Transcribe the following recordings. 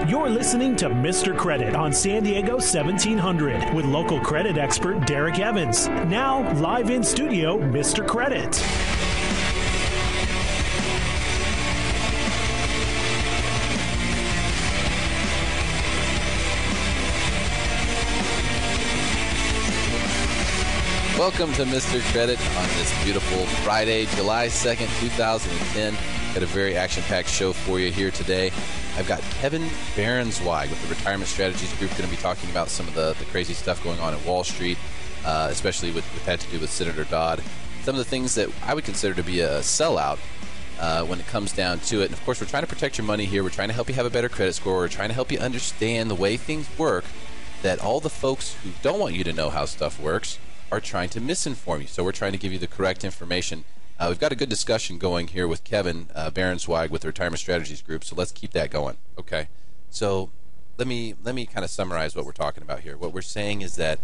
You're listening to Mr. Credit on San Diego 1700 with local credit expert Derek Evans. Now, live in studio, Mr. Credit. Welcome to Mr. Credit on this beautiful Friday, July 2nd, 2010. Got a very action-packed show for you here today. I've got Kevin Barenszweig with the Retirement Strategies Group going to be talking about some of the crazy stuff going on at Wall Street, especially with had to do with Senator Dodd. Some of the things that I would consider to be a sellout when it comes down to it. And, of course, we're trying to protect your money here. We're trying to help you have a better credit score. We're trying to help you understand the way things work that all the folks who don't want you to know how stuff works are trying to misinform you. So we're trying to give you the correct information. We've got a good discussion going here with Kevin Barenszweig with the Retirement Strategies Group, so let's keep that going. Okay. So let me kind of summarize what we're talking about here. What we're saying is that,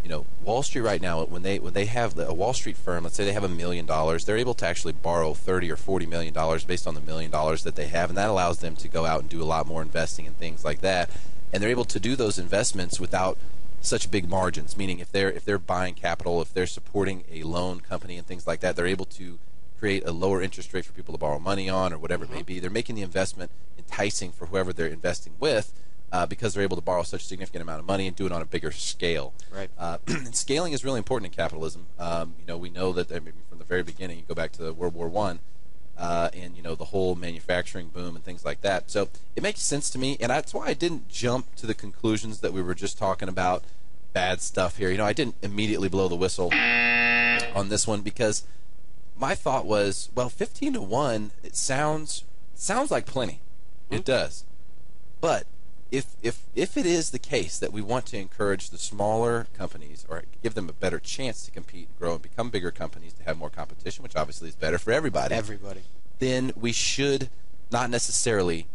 you know, Wall Street right now, when they have a Wall Street firm, let's say they have $1 million, they're able to actually borrow $30 or $40 million based on the $1 million that they have, and that allows them to go out and do a lot more investing and things like that. And they're able to do those investments without such big margins, meaning if they're buying capital, if they're supporting a loan company and things like that, they're able to create a lower interest rate for people to borrow money on or whatever it may be. They're making the investment enticing for whoever they're investing with because they're able to borrow such a significant amount of money and do it on a bigger scale. Right. And scaling is really important in capitalism. We know that from the very beginning, you go back to World War I, and the whole manufacturing boom and things like that. So it makes sense to me, and that's why I didn't jump to the conclusions that we were just talking about. Bad stuff here. I didn't immediately blow the whistle on this one because my thought was, well, 15-1, it sounds like plenty. It does. But if it is the case that we want to encourage the smaller companies or give them a better chance to compete, grow, and become bigger companies to have more competition, which obviously is better for everybody, then we should not necessarily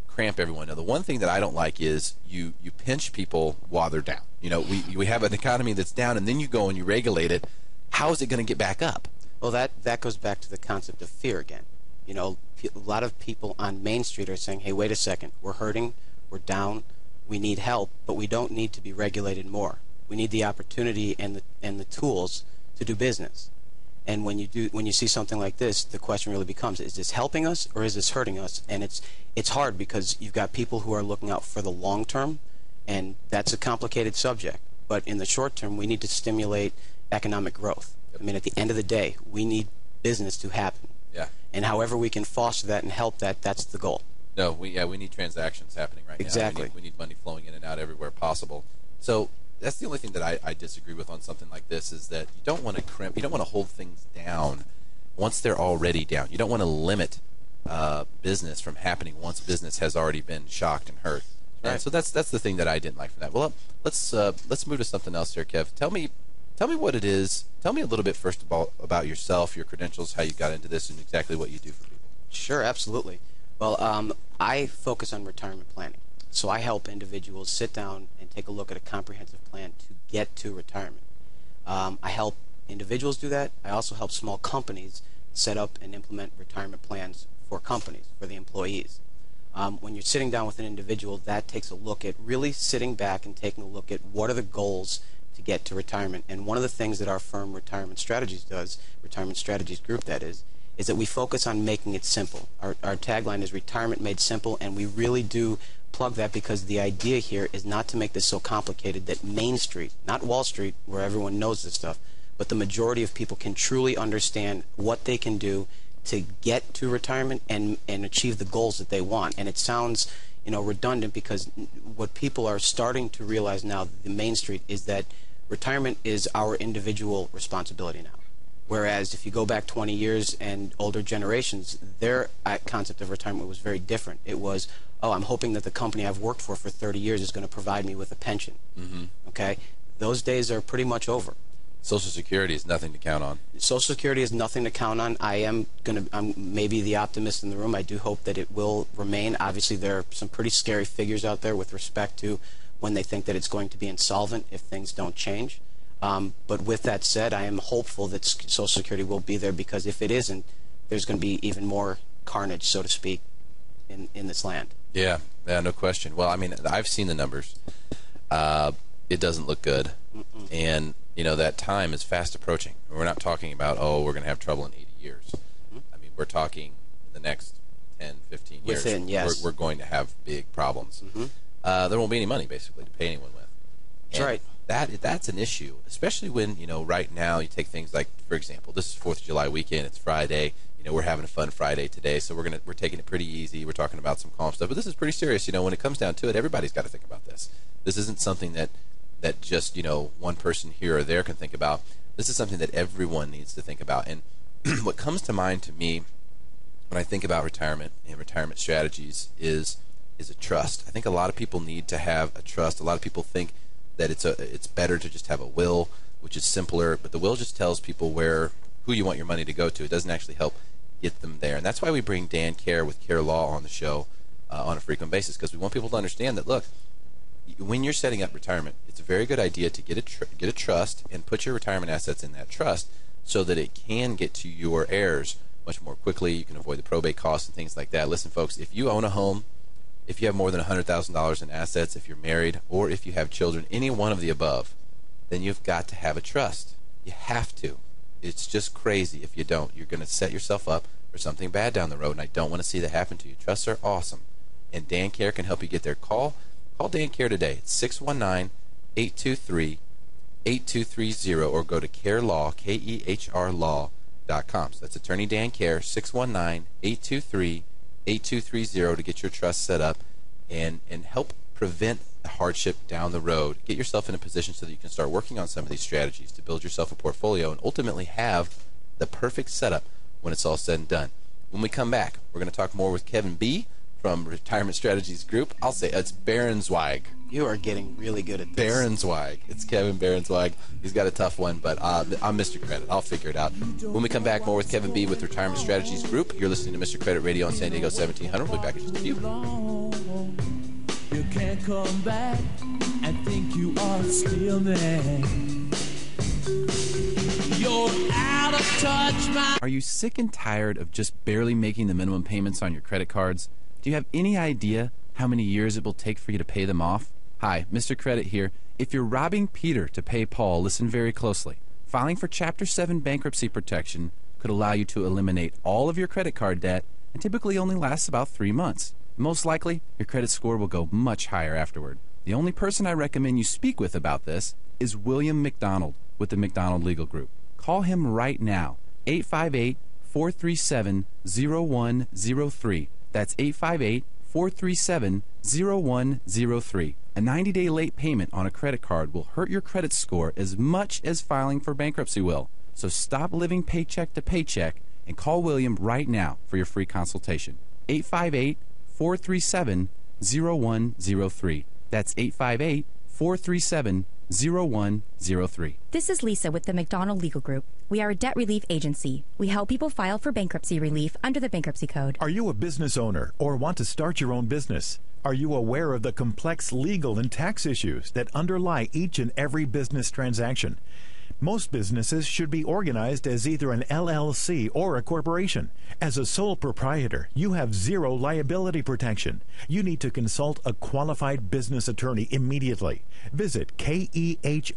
cramp everyone. Now, the one thing that I don't like is you pinch people while they're down. We have an economy that's down, and then you go and you regulate it. How is it going to get back up? Well, that goes back to the concept of fear again. A lot of people on Main Street are saying, hey, wait a second, we're hurting, we're down, we need help, but we don't need to be regulated more. We need the opportunity and the tools to do business. And when you see something like this, the question really becomes, is this helping us or is this hurting us? And it's hard because you've got people who are looking out for the long term, and that's a complicated subject. But in the short term, we need to stimulate economic growth. I mean, at the end of the day, we need business to happen. Yeah. And however we can foster that and help that, that's the goal. No, we need transactions happening right now. Exactly. We need money flowing in and out everywhere possible. So that's the only thing that I disagree with on something like this is that you don't want to crimp, you don't want to hold things down once they're already down. You don't want to limit business from happening once business has already been shocked and hurt. Right. And so that's the thing that I didn't like from that. Well, let's move to something else here, Kev. Tell me what it is. Tell me a little bit first about yourself, your credentials, how you got into this, and exactly what you do for people. Sure, absolutely. Well, I focus on retirement planning. So I help individuals sit down and take a look at a comprehensive plan to get to retirement. I help individuals do that. I also help small companies set up and implement retirement plans for companies, for the employees. When you're sitting down with an individual, that takes a look at really sitting back and taking a look at what are the goals to get to retirement. And one of the things that our firm Retirement Strategies does, Retirement Strategies Group that is that we focus on making it simple. Our tagline is Retirement Made Simple, and we really do plug that because the idea here is not to make this so complicated that Main Street, not Wall Street where everyone knows this stuff, but the majority of people can truly understand what they can do to get to retirement and achieve the goals that they want. And it sounds redundant because what people are starting to realize now, the Main Street, is that retirement is our individual responsibility now. Whereas if you go back 20 years and older generations, their concept of retirement was very different. It was, oh, I'm hoping that the company I've worked for 30 years is going to provide me with a pension. Okay? Those days are pretty much over. Social Security is nothing to count on. Social Security is nothing to count on. I'm maybe the optimist in the room. I do hope that it will remain. Obviously, there are some pretty scary figures out there with respect to when they think that it's going to be insolvent if things don't change. But with that said, I am hopeful that Social Security will be there because if it isn't, there's going to be even more carnage, so to speak. in this land. Yeah, no question. Well, I mean, I've seen the numbers. It doesn't look good. Mm-mm. And, that time is fast approaching. We're not talking about, we're going to have trouble in 80 years. Mm-hmm. I mean, we're talking the next 10, 15 years. Within, yes. We're going to have big problems. Mm-hmm. There won't be any money, basically, to pay anyone with. That's right. That's an issue, especially when, right now you take things like, for example, this is 4th of July weekend. It's Friday. We're having a fun Friday today, so we're taking it pretty easy. We're talking about some calm stuff, but this is pretty serious. When it comes down to it, everybody's got to think about this. This isn't something that just one person here or there can think about. This is something that everyone needs to think about. And what comes to mind to me when I think about retirement and retirement strategies is a trust. I think a lot of people need to have a trust. A lot of people think that it's better to just have a will, which is simpler, but the will just tells people who you want your money to go to. It doesn't actually help get them there. And that's why we bring Dan Care with Care Law on the show on a frequent basis, because we want people to understand that, look, when you're setting up retirement, it's a very good idea to get a trust and put your retirement assets in that trust so that it can get to your heirs much more quickly. You can avoid the probate costs and things like that. Listen, folks, if you own a home, if you have more than $100,000 in assets, if you're married, or if you have children, any one of the above, then you've got to have a trust. You have to. It's just crazy if you don't. You're going to set yourself up for something bad down the road, and I don't want to see that happen to you. Trusts are awesome, and Dan Care can help you get there. Call Dan Care today. It's 619-823-8230, or go to CareLaw, KEHRlaw.com. So that's Attorney Dan Care, 619-823-8230 to get your trust set up and help prevent hardship down the road. Get yourself in a position so that you can start working on some of these strategies to build yourself a portfolio and ultimately have the perfect setup when it's all said and done. When we come back, we're going to talk more with Kevin B. from Retirement Strategies Group. I'll say it's Baronsweig. You are getting really good at this. Baronsweig. It's Kevin Baronsweig. He's got a tough one, but I'm Mr. Credit. I'll figure it out. When we come back, more with Kevin B. with Retirement Strategies Group. You're listening to Mr. Credit Radio on San Diego 1700. We'll be back in just a few. You can't come back and think you are still there. You're out of touch, man. Are you sick and tired of just barely making the minimum payments on your credit cards? Do you have any idea how many years it will take for you to pay them off? Hi, Mr. Credit here. If you're robbing Peter to pay Paul, listen very closely. Filing for Chapter 7 bankruptcy protection could allow you to eliminate all of your credit card debt and typically only lasts about 3 months. Most likely, your credit score will go much higher afterward. The only person I recommend you speak with about this is William McDonald with the McDonald Legal Group. Call him right now, 858-437-0103. That's 858-437-0103. A 90-day late payment on a credit card will hurt your credit score as much as filing for bankruptcy will. So stop living paycheck to paycheck and call William right now for your free consultation. 858-437-0103. That's 858-437-0103. This is Lisa with the McDonald Legal Group. We are a debt relief agency. We help people file for bankruptcy relief under the Bankruptcy Code. Are you a business owner or want to start your own business? Are you aware of the complex legal and tax issues that underlie each and every business transaction? Most businesses should be organized as either an LLC or a corporation. As a sole proprietor, you have zero liability protection. You need to consult a qualified business attorney immediately. Visit KEHRlaw.com.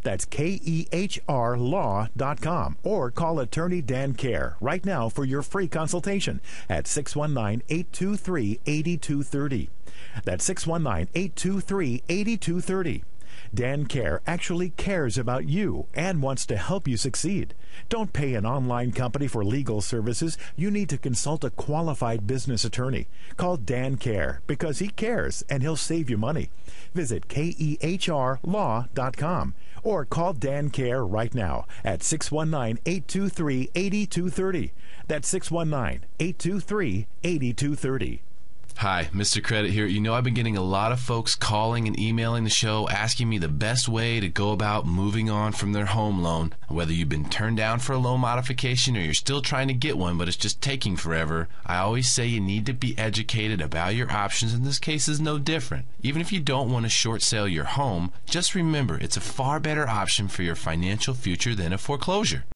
That's KEHRlaw.com. Or call Attorney Dan Care right now for your free consultation at 619-823-8230. That's 619-823-8230. Dan Care actually cares about you and wants to help you succeed. Don't pay an online company for legal services. You need to consult a qualified business attorney. Call Dan Care because he cares and he'll save you money. Visit KEHRlaw.com or call Dan Care right now at 619-823-8230. That's 619-823-8230. Hi, Mr. Credit here. You know, I've been getting a lot of folks calling and emailing the show asking me the best way to go about moving on from their home loan. Whether you've been turned down for a loan modification or you're still trying to get one, but it's just taking forever, I always say you need to be educated about your options, and this case is no different. Even if you don't want to short sale your home, just remember it's a far better option for your financial future than a foreclosure.